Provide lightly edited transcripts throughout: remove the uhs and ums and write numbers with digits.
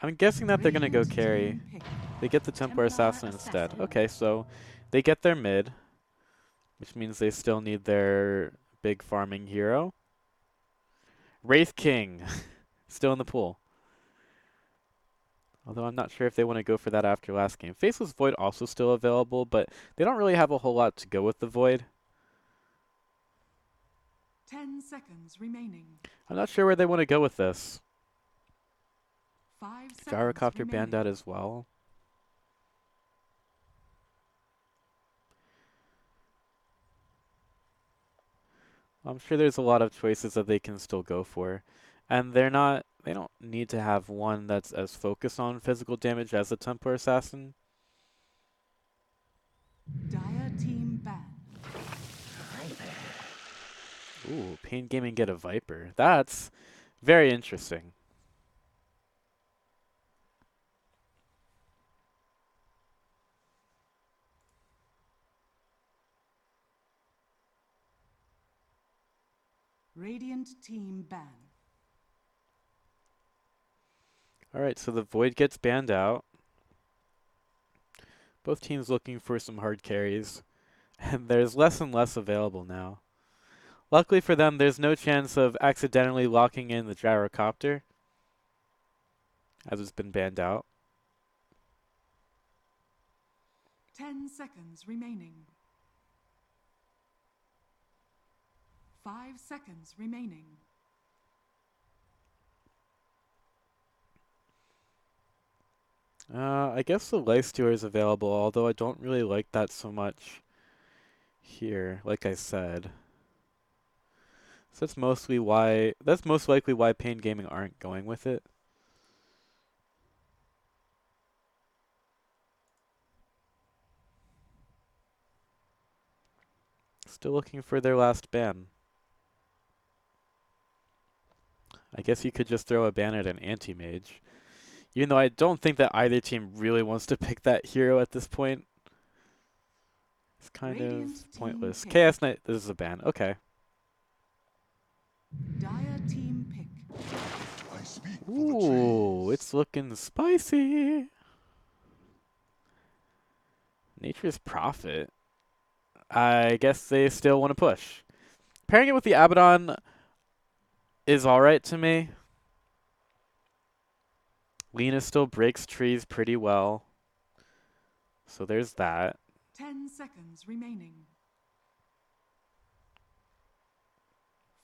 I'm guessing that they're gonna go carry. Team pick. They get the Templar Templar Assassin instead. Assassin. Okay, so they get their mid, which means they still need their big farming hero. Wraith King, still in the pool. Although I'm not sure if they want to go for that after last game. Faceless Void also still available, but they don't really have a whole lot to go with the Void. 10 seconds remaining. I'm not sure where they want to go with this. 5 seconds Gyrocopter banned remaining. out as well. I'm sure there's a lot of choices that they can still go for. And they don't need to have one that's as focused on physical damage as the Templar Assassin. Dire team ban. Ooh, paiN Gaming get a Viper. That's very interesting. Radiant team ban. Alright, so the Void gets banned out. Both teams looking for some hard carries. And there's less and less available now. Luckily for them, there's no chance of accidentally locking in the Gyrocopter, as it's been banned out. 10 seconds remaining. 5 seconds remaining. I guess the Lifestealer is available, although I don't really like that so much here, like I said. So that's most likely why paiN Gaming aren't going with it. Still looking for their last ban. I guess you could just throw a ban at an anti-mage. Even though I don't think that either team really wants to pick that hero at this point. It's kind Radiant of team pointless. pick. Chaos Knight, this is a ban. Okay. Dire team pick. I speak for the Ooh, trees. it's looking spicy. Nature's Prophet. I guess they still want to push. Pairing it with the Abaddon is alright to me. Lena still breaks trees pretty well. So there's that. 10 seconds remaining.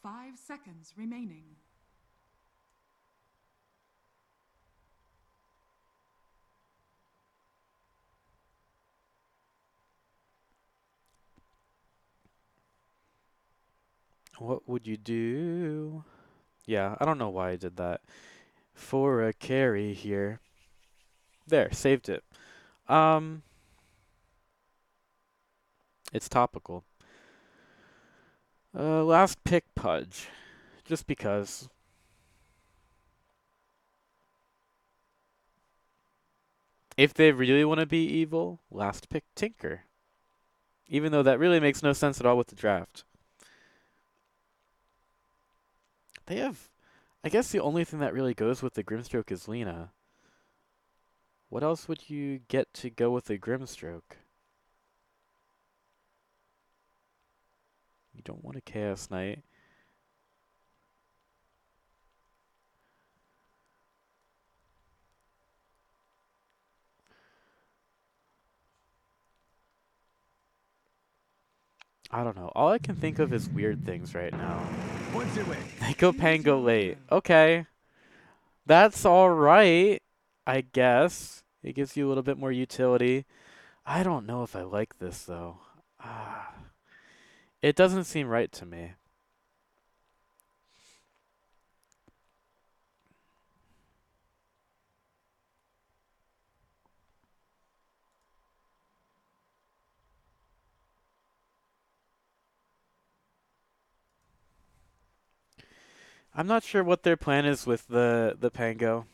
5 seconds remaining. What would you do? Yeah, I don't know why I did that. For a carry here. There, saved it. Um, it's topical. Last pick Pudge. Just because. If they really want to be evil, last pick Tinker. Even though that really makes no sense at all with the draft. They have, I guess the only thing that really goes with the Grimstroke is Lena. What else would you get to go with the Grimstroke? You don't want a Chaos Knight. I don't know. All I can think of is weird things right now. What's it with? They go Choose Pango your late. hero. Okay. That's alright, I guess. It gives you a little bit more utility. I don't know if I like this, though. Ah, it doesn't seem right to me. I'm not sure what their plan is with the Pango.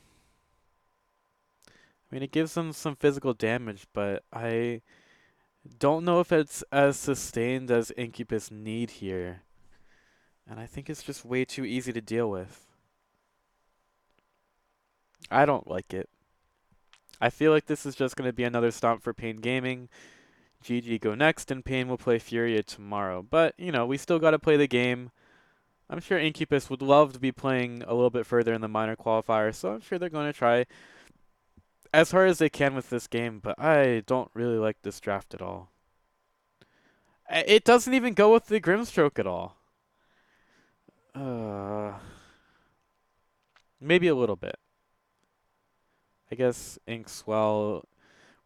I mean, it gives them some physical damage, but I don't know if it's as sustained as Incubus need here. And I think it's just way too easy to deal with. I don't like it. I feel like this is just going to be another stomp for paiN Gaming. GG go next, and paiN will play Furia tomorrow. But, you know, we still got to play the game. I'm sure Incubus would love to be playing a little bit further in the minor qualifiers, so I'm sure they're going to try as hard as they can with this game, but I don't really like this draft at all. It doesn't even go with the Grimstroke at all. Maybe a little bit. I guess Inkswell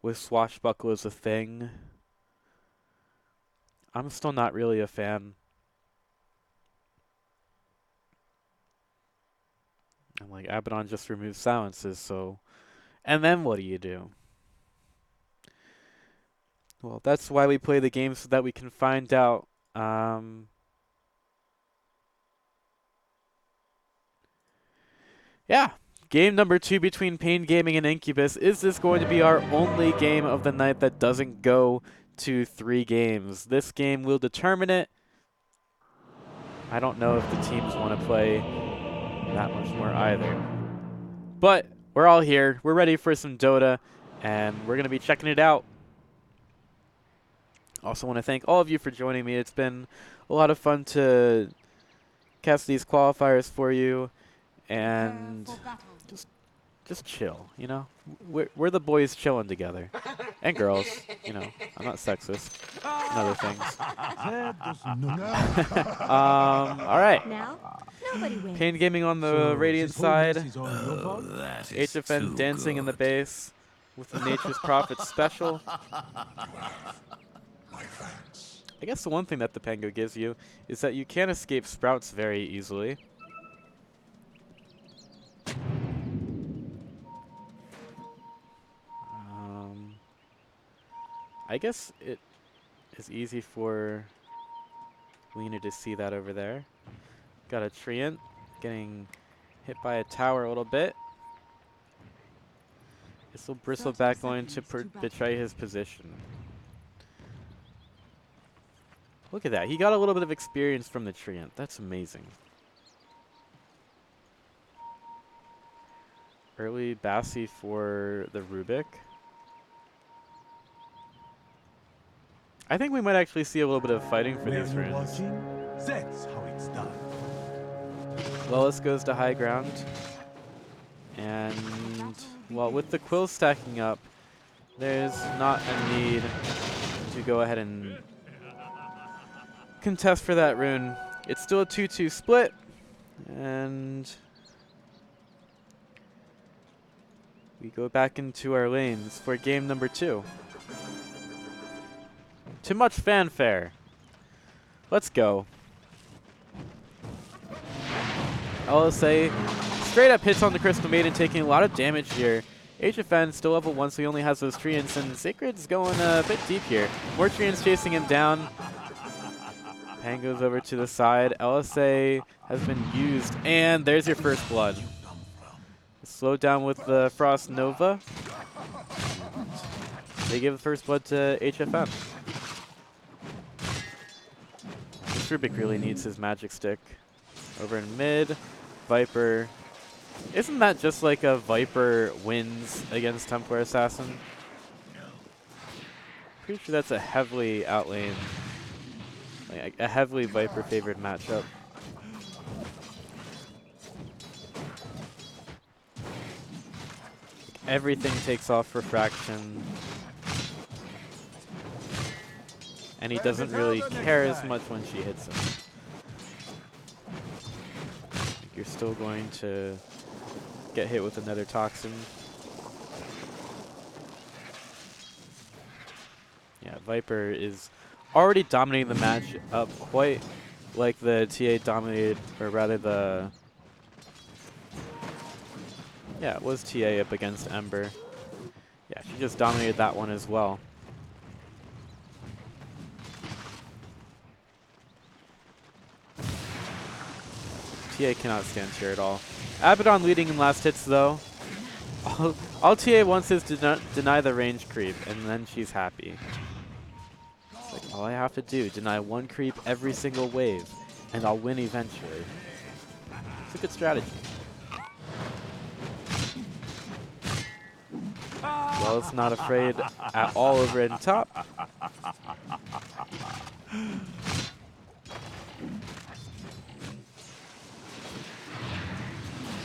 with Swashbuckle is a thing. I'm still not really a fan. And like Abaddon just removes silences, so... And then what do you do? Well, that's why we play the game, so that we can find out. Yeah. Game number 2 between paiN Gaming and Incubus. Is this going to be our only game of the night that doesn't go to 3 games? This game will determine it. I don't know if the teams want to play that much more either. But we're all here. We're ready for some Dota, and we're going to be checking it out. Also want to thank all of you for joining me. It's been a lot of fun to cast these qualifiers for you, and just chill, you know? We're the boys chilling together. And girls, you know. I'm not sexist. And other things. Alright. Now, nobody wins. paiN Gaming on the Radiant side. HFN dancing in the base with the Nature's Prophet special. I guess the one thing that the Pango gives you is that you can't escape sprouts very easily. I guess it is easy for Lena to see that over there. Got a Treant getting hit by a tower a little bit. This will Bristleback going to betray his position. Look at that. He got a little bit of experience from the Treant. That's amazing. Early Bassi for the Rubik. I think we might actually see a little bit of fighting for these runes. That's how it's done. Lois goes to high ground. And, well, with the Quill stacking up, there's not a need to go ahead and contest for that rune. It's still a 2-2 split. And we go back into our lanes for game number 2. Too much fanfare. Let's go. LSA straight up hits on the Crystal Maiden, taking a lot of damage here. HFN still level 1, so he only has those Treants, and Sacred's going a bit deep here. More Treants chasing him down. Pan goes over to the side. LSA has been used, and there's your first blood. Slowed down with the Frost Nova. They give the first blood to HFN. Rubik really needs his magic stick. Over in mid, Viper. Isn't that just like a Viper wins against Templar Assassin? Pretty sure that's a heavily outlane, like a heavily Viper favored matchup. Everything takes off refraction. And he doesn't really care as much when she hits him. You're still going to get hit with another Toxin. Yeah, Viper is already dominating the match up quite like the TA dominated, or rather the... Yeah, it was TA up against Ember. Yeah, she just dominated that one as well. TA cannot stand here at all. Abaddon leading in last hits though. All TA wants is to deny the range creep, and then she's happy. It's like, all I have to do, deny one creep every single wave, and I'll win eventually. It's a good strategy. Well, it's not afraid at all over in top.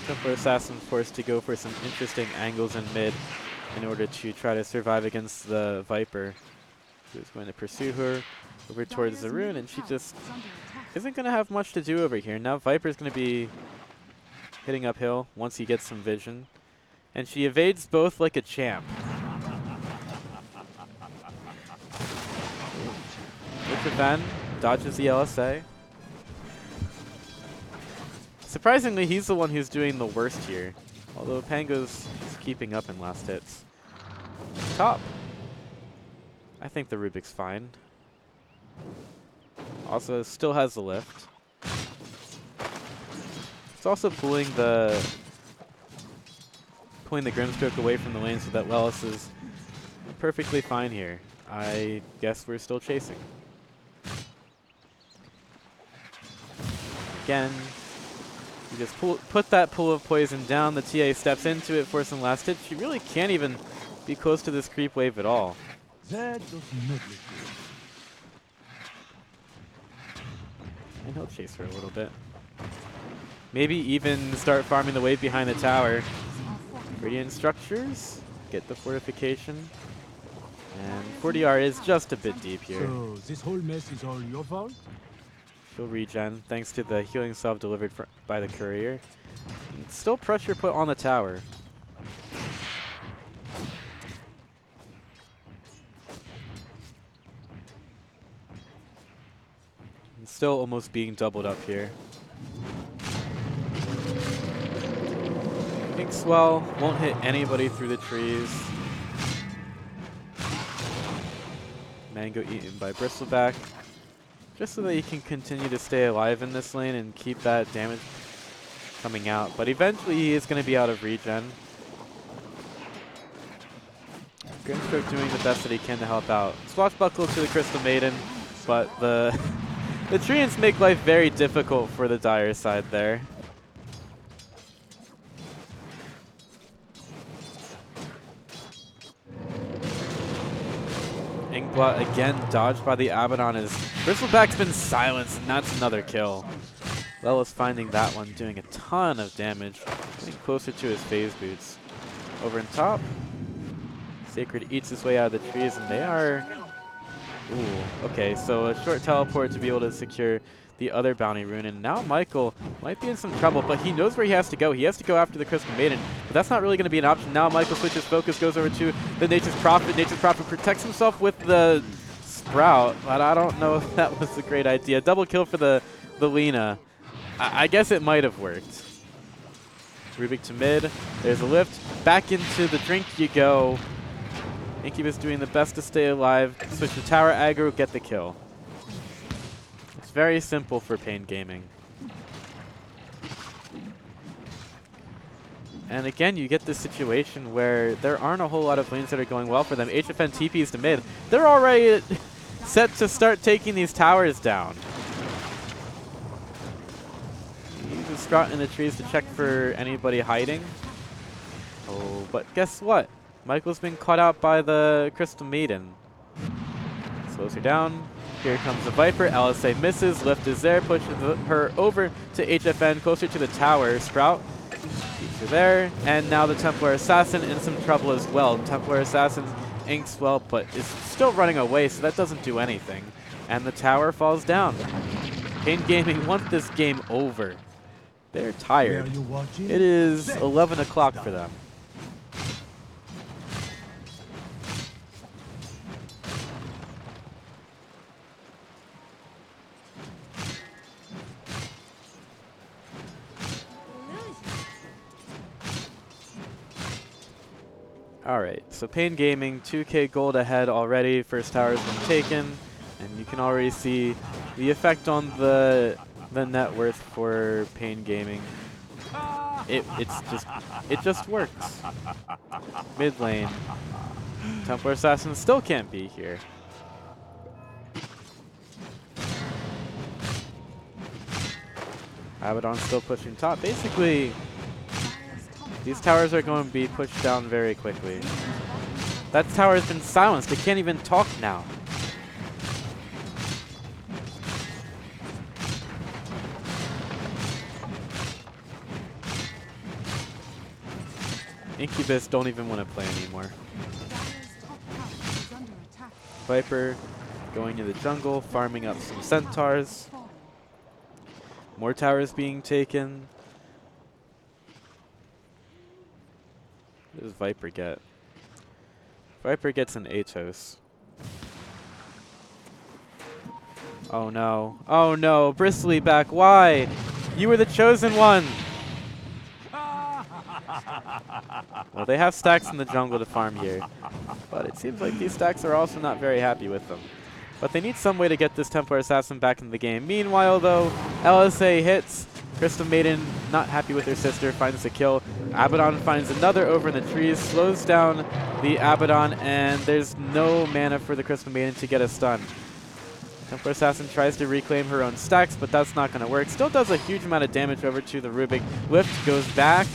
Templar Assassin forced to go for some interesting angles in mid in order to try to survive against the Viper, who's going to pursue her over towards the rune, and she just isn't going to have much to do over here. Now Viper's going to be hitting uphill once he gets some vision, and she evades both like a champ. Van dodges the LSA. Surprisingly, he's the one who's doing the worst here, although Pango's just keeping up in last hits. Top. I think the Rubik's fine. Also, still has the lift. It's also pulling the Grimstroke away from the lane so that Wellis is perfectly fine here. I guess we're still chasing. Again, you just put that pool of poison down. The TA steps into it for some last hit. She really can't even be close to this creep wave at all. That does not look good. And he'll chase her a little bit. Maybe even start farming the wave behind the tower. Radiant structures, get the fortification. And 40R is just a bit deep here. So this whole mess is all your fault? She'll regen thanks to the healing salve delivered by the courier. And still pressure put on the tower. And still almost being doubled up here. Inkswell won't hit anybody through the trees. Mango eaten by Bristleback. Just so that he can continue to stay alive in this lane and keep that damage coming out. But eventually he is going to be out of regen. Grimstroke doing the best that he can to help out. Swashbuckle to the Crystal Maiden, but the Treants make life very difficult for the Dire side there. Inkblot again dodged by the Abaddon as Bristleback's been silenced, and that's another kill. Lella's finding that one, doing a ton of damage, getting closer to his phase boots. Over in top, Sacred eats his way out of the trees, and they are... Ooh, okay, so a short teleport to be able to secure the other bounty rune, and now Michael might be in some trouble, but he knows where he has to go. He has to go after the Crystal Maiden, but that's not really going to be an option. Now Michael switches focus, goes over to the Nature's Prophet. Nature's Prophet protects himself with the Sprout, but I don't know if that was a great idea. Double kill for the Lina. I guess it might have worked. Rubik to mid. There's a lift. Back into the drink you go. Incubus doing the best to stay alive. Switch to tower aggro, get the kill. It's very simple for paiN Gaming. And again, you get this situation where there aren't a whole lot of lanes that are going well for them. HFN TPs to mid. They're already set to start taking these towers down. Use a Sprout in the trees to check for anybody hiding. Oh, but guess what? Michael's been caught out by the Crystal Maiden. Slows her down. Here comes the Viper. LSA misses. Lift is there. Pushes her over to HFN, closer to the tower. Sprout keeps her there. And now the Templar Assassin in some trouble as well. Templar Assassin inks well, but is still running away, so that doesn't do anything. And the tower falls down. paiN Gaming want this game over. They're tired. It is 11 o'clock for them. Alright, so paiN Gaming, 2k gold ahead already. First tower's been taken, and you can already see the effect on the net worth for paiN Gaming. It just works. Mid lane, Templar Assassin still can't be here. Abaddon still pushing top. Basically, these towers are going to be pushed down very quickly. That tower has been silenced. It can't even talk now. Incubus don't even want to play anymore. Viper going to the jungle, farming up some centaurs. More towers being taken. What does Viper get? Viper gets an Atos. Oh no. Oh no. Bristly back. Why? You were the chosen one. Well, they have stacks in the jungle to farm here. But it seems like these stacks are also not very happy with them. But they need some way to get this Templar Assassin back in the game. Meanwhile, though, LSA hits. Crystal Maiden, not happy with her sister, finds the kill. Abaddon finds another over in the trees, slows down the Abaddon, and there's no mana for the Crystal Maiden to get a stun. Templar Assassin tries to reclaim her own stacks, but that's not going to work. Still does a huge amount of damage over to the Rubik. Lift goes back.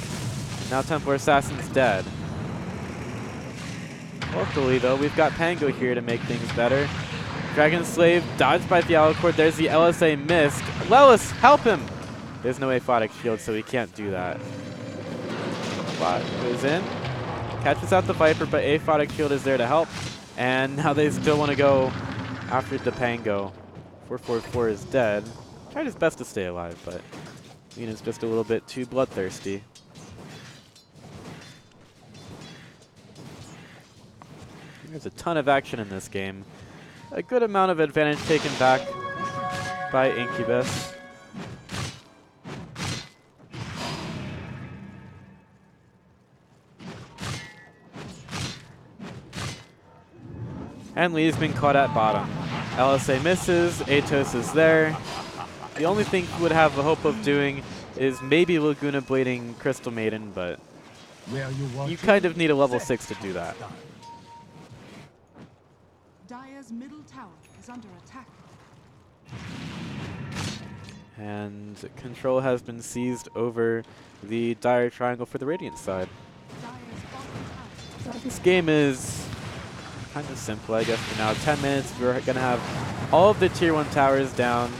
Now Templar Assassin's dead. Luckily, though, we've got Pango here to make things better. Dragon Slave dodged by the Alicord. There's the LSA missed. Lelis, help him! There's no aphotic shield, so he can't do that. Bot goes in, catches out the Viper, but aphotic shield is there to help. And now they still want to go after the Pango. 444 is dead. Tried his best to stay alive, but Lena's just a little bit too bloodthirsty. There's a ton of action in this game. A good amount of advantage taken back by Incubus. And Lee's been caught at bottom. LSA misses, Atos is there. The only thing he would have a hope of doing is maybe Laguna blading Crystal Maiden, but you kind of need a level 6 to do that. Dire's middle tower is under attack. And control has been seized over the Dire Triangle for the Radiant side. Dire's bottom tower is This game is kind of simple, I guess, for now. 10 minutes, we're going to have all of the Tier 1 towers down.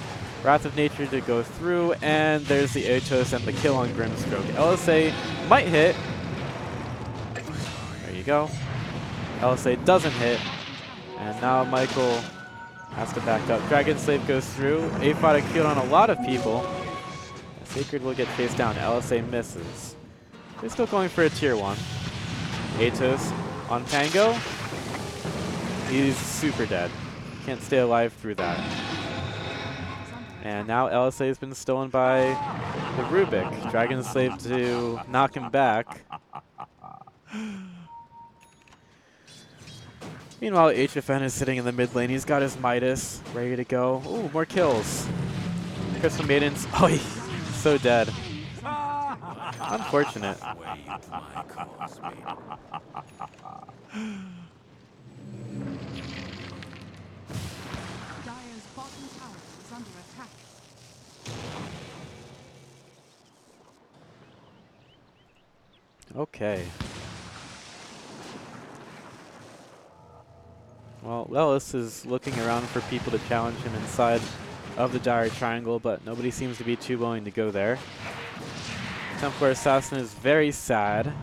Wrath of Nature to go through, and there's the Atos and the kill on Grimstroke. LSA might hit. There you go. LSA doesn't hit. And now Michael has to back up. Dragon Slave goes through. Aphotic shield on a lot of people. Sacred will get chased down. LSA misses. They're still going for a Tier 1. Atos on Pango. He's super dead. Can't stay alive through that. And now LSA has been stolen by the Rubik. Dragon Slave to knock him back. Meanwhile, HFN is sitting in the mid lane. He's got his Midas ready to go. Ooh, more kills. Crystal Maidens. Oh, he's so dead. Unfortunate. Dire's bottom tower is under attack. Okay. Well, Lelis is looking around for people to challenge him inside of the Dire Triangle, but nobody seems to be too willing to go there. Templar Assassin is very sad.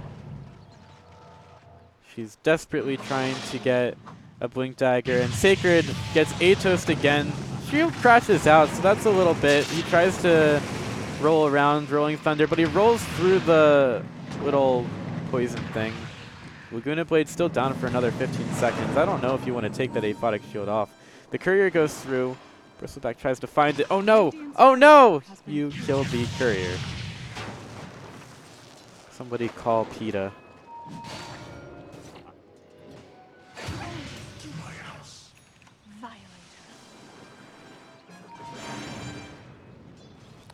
She's desperately trying to get a Blink Dagger, and Sacred gets Atos again. Shield crashes out, so that's a little bit. He tries to roll around, Rolling Thunder, but he rolls through the little poison thing. Laguna Blade's still down for another 15 seconds. I don't know if you want to take that aphotic shield off. The courier goes through. Bristleback tries to find it. Oh no! Oh no! You killed the courier. Somebody call PETA.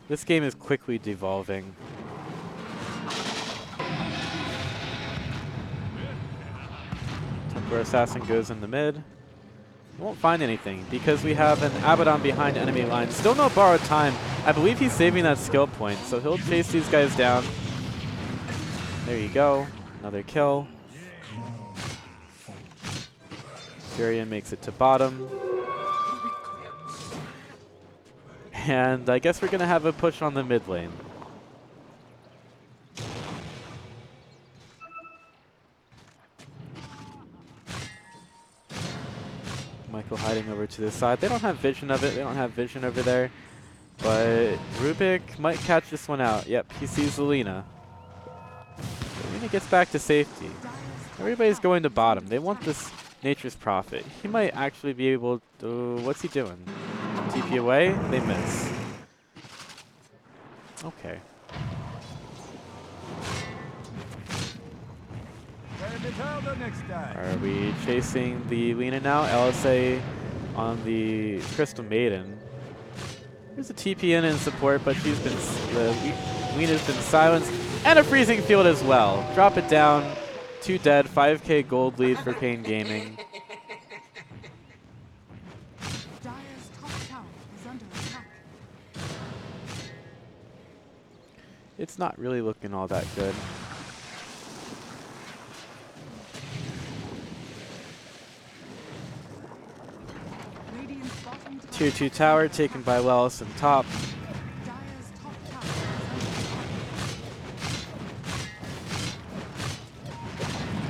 This game is quickly devolving. Templar Assassin goes in the mid. Won't find anything because we have an Abaddon behind enemy line. Still no borrowed time. I believe he's saving that skill point, so he'll chase these guys down. There you go. Another kill. Furion makes it to bottom. And I guess we're going to have a push on the mid lane. Michael hiding over to the side. They don't have vision of it. They don't have vision over there. But Rubik might catch this one out. Yep, he sees Lina. Lina gets back to safety. Everybody's going to bottom. They want this Nature's Prophet. He might actually be able to... What's he doing? TP away? They miss. Okay. Are we chasing the Lina now? LSA on the Crystal Maiden. There's a TP in support, but she's been Lina's been silenced, and a freezing field as well. Drop it down. 2 dead. 5k gold lead for paiN Gaming. Dire's top tower is under attack. It's not really looking all that good. Radiant's bottom tower. Tier 2 tower taken by Lelis in top. Dire's top tower is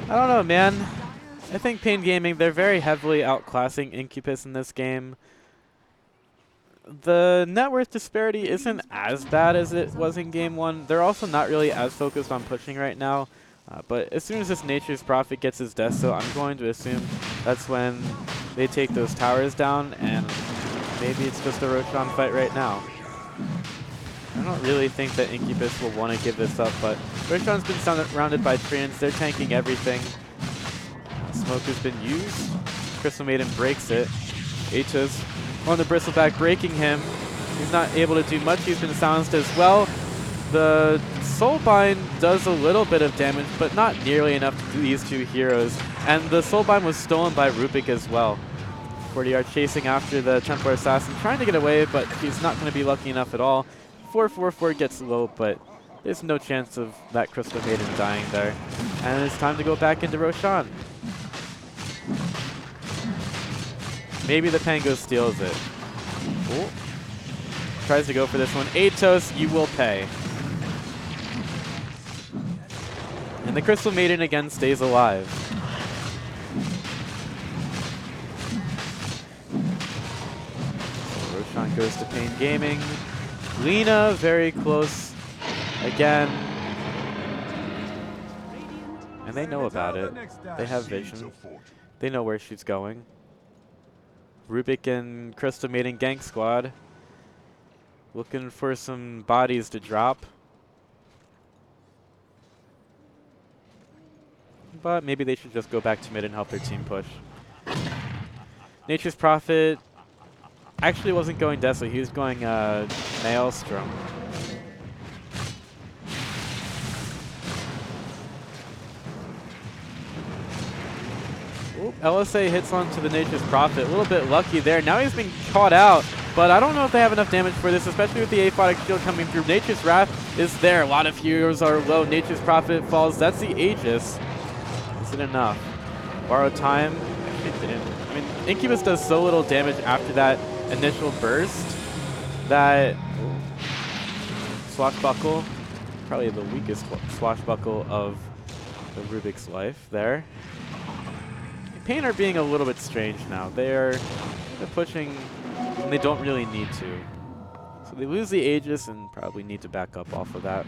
I don't know, man. under I think paiN Gaming, they're very heavily outclassing Incubus in this game. The net worth disparity isn't as bad as it was in game 1. They're also not really as focused on pushing right now. But as soon as this Nature's Prophet gets his death, so I'm going to assume that's when they take those towers down, and maybe it's just a Roshan fight right now. I don't really think that Incubus will want to give this up, but Roshan's been surrounded by Treants. They're tanking everything. Smoke has been used. Crystal Maiden breaks it. Atos on the Bristleback, breaking him. He's not able to do much. He's been silenced as well. The Soulbind does a little bit of damage, but not nearly enough to these two heroes. And the Soulbind was stolen by Rubik as well. 40R chasing after the Templar Assassin, trying to get away, but he's not going to be lucky enough at all. 444 gets low, but there's no chance of that Crystal Maiden dying there. And it's time to go back into Roshan. Maybe the Pango steals it. Ooh. Tries to go for this one. Atos, you will pay. And the Crystal Maiden again stays alive. So Roshan goes to paiN Gaming. Lina very close again. And they know about it. They have vision. They know where she's going. Rubik and Crystal Maiden gank squad. Looking for some bodies to drop. But maybe they should just go back to mid and help their team push. Nature's Prophet actually wasn't going Desolate. He was going Maelstrom. Oop, LSA hits onto the Nature's Prophet. A little bit lucky there. Now he's been caught out, but I don't know if they have enough damage for this, especially with the Aphotic Shield coming through. Nature's Wrath is there. A lot of heroes are low. Nature's Prophet falls. That's the Aegis. Is it enough? Borrowed time. I mean, Incubus does so little damage after that initial burst that Swashbuckle, probably the weakest Swashbuckle of the Rubik's life there. paiN are being a little bit strange now. They're pushing when they don't really need to. So they lose the Aegis and probably need to back up off of that.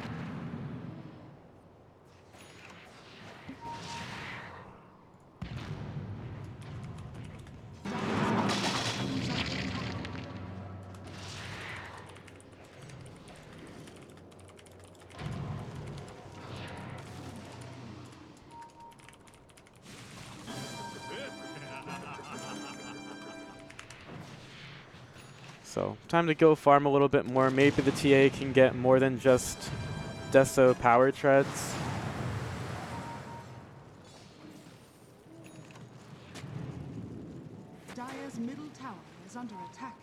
So time to go farm a little bit more. Maybe the TA can get more than just Deso power treads. Dire's middle tower is under attack.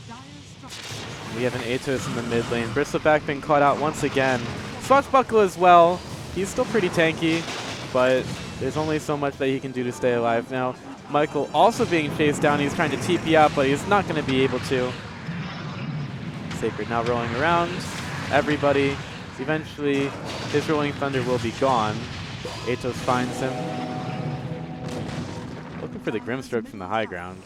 Dire's structures. We have an Atos in the mid lane. Bristleback being caught out once again. Swashbuckle as well. He's still pretty tanky. but there's only so much that he can do to stay alive. Now, Michael also being chased down. He's trying to TP out, but he's not going to be able to. Sacred now rolling around. Everybody. Eventually, his Rolling Thunder will be gone. Atos finds him. Looking for the Grimstroke from the high ground.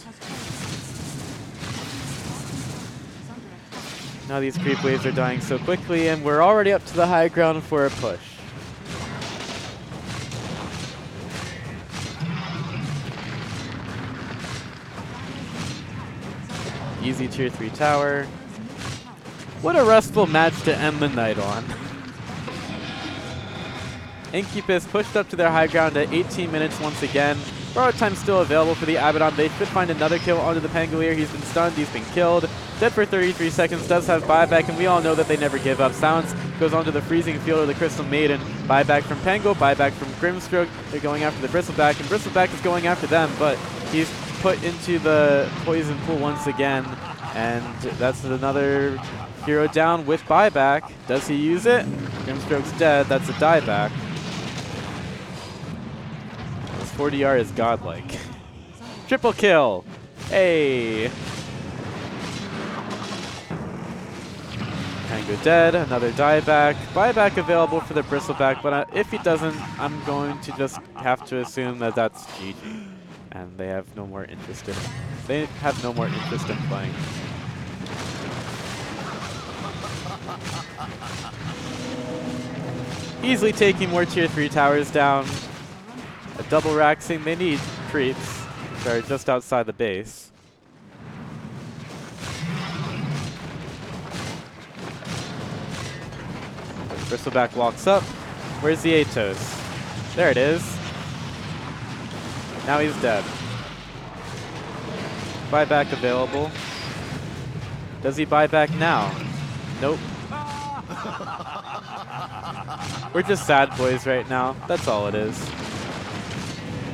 Now these creep waves are dying so quickly, and we're already up to the high ground for a push. Easy tier 3 tower. What a restful match to end the night on. Incubus pushed up to their high ground at 18 minutes once again. Borrowed time still available for the Abaddon. They should find another kill onto the Pangolier. He's been stunned, he's been killed. Dead for 33 seconds, does have buyback, and we all know that they never give up. Silence goes onto the Freezing Field of the Crystal Maiden. Buyback from Pango, buyback from Grimstroke. They're going after the Bristleback, and Bristleback is going after them, but he's put into the poison pool once again, and that's another hero down with buyback. Does he use it? Grimstroke's dead, that's a dieback. This 40R is godlike. Triple kill! Hey! Tango dead, another dieback. Buyback available for the Bristleback, but if he doesn't, I'm going to just have to assume that that's GG. And they have no more interest in playing. Easily taking more tier 3 towers down. A double raxing, they need creeps. They're just outside the base. Bristleback walks up. Where's the Atos? There it is. Now he's dead. Buyback available. Does he buy back now? Nope. We're just sad boys right now. That's all it is.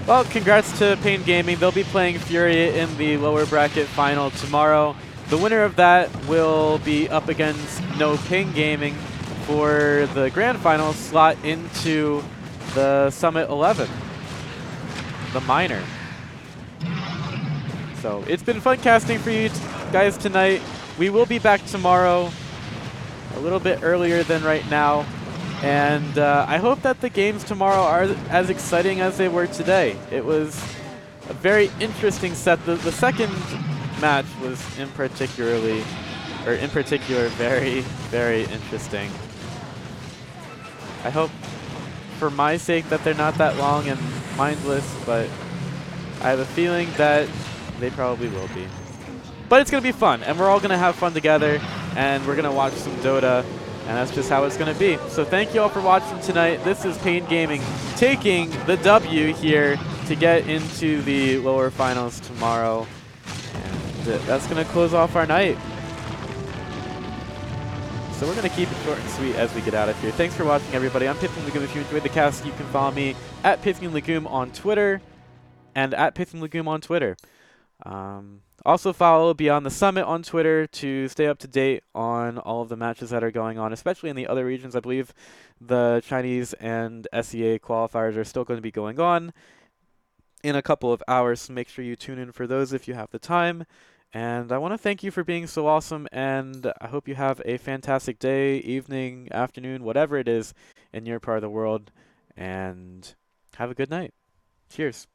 Well, congrats to paiN Gaming. They'll be playing Fury in the lower bracket final tomorrow. The winner of that will be up against No paiN Gaming for the grand final slot into the Summit 11, the minor. So it's been fun casting for you guys tonight. We will be back tomorrow a little bit earlier than right now. And I hope that the games tomorrow are as exciting as they were today. It was a very interesting set. The second match was in particular very, very interesting. I hope for my sake that they're not that long and mindless, but I have a feeling that they probably will be. But it's going to be fun, and we're all going to have fun together, and we're going to watch some Dota, and that's just how it's going to be. So thank you all for watching tonight. This is paiN Gaming taking the W here to get into the lower finals tomorrow. And that's going to close off our night. So we're going to keep it short and sweet as we get out of here. Thanks for watching, everybody. I'm paiN Legume. If you enjoyed the cast, you can follow me at paiN Legume on Twitter and at paiN Legume on Twitter. Also follow Beyond the Summit on Twitter to stay up to date on all of the matches that are going on, especially in the other regions. I believe the Chinese and SEA qualifiers are still going to be going on in a couple of hours, so make sure you tune in for those if you have the time. And I want to thank you for being so awesome, and I hope you have a fantastic day, evening, afternoon, whatever it is in your part of the world, and have a good night. Cheers.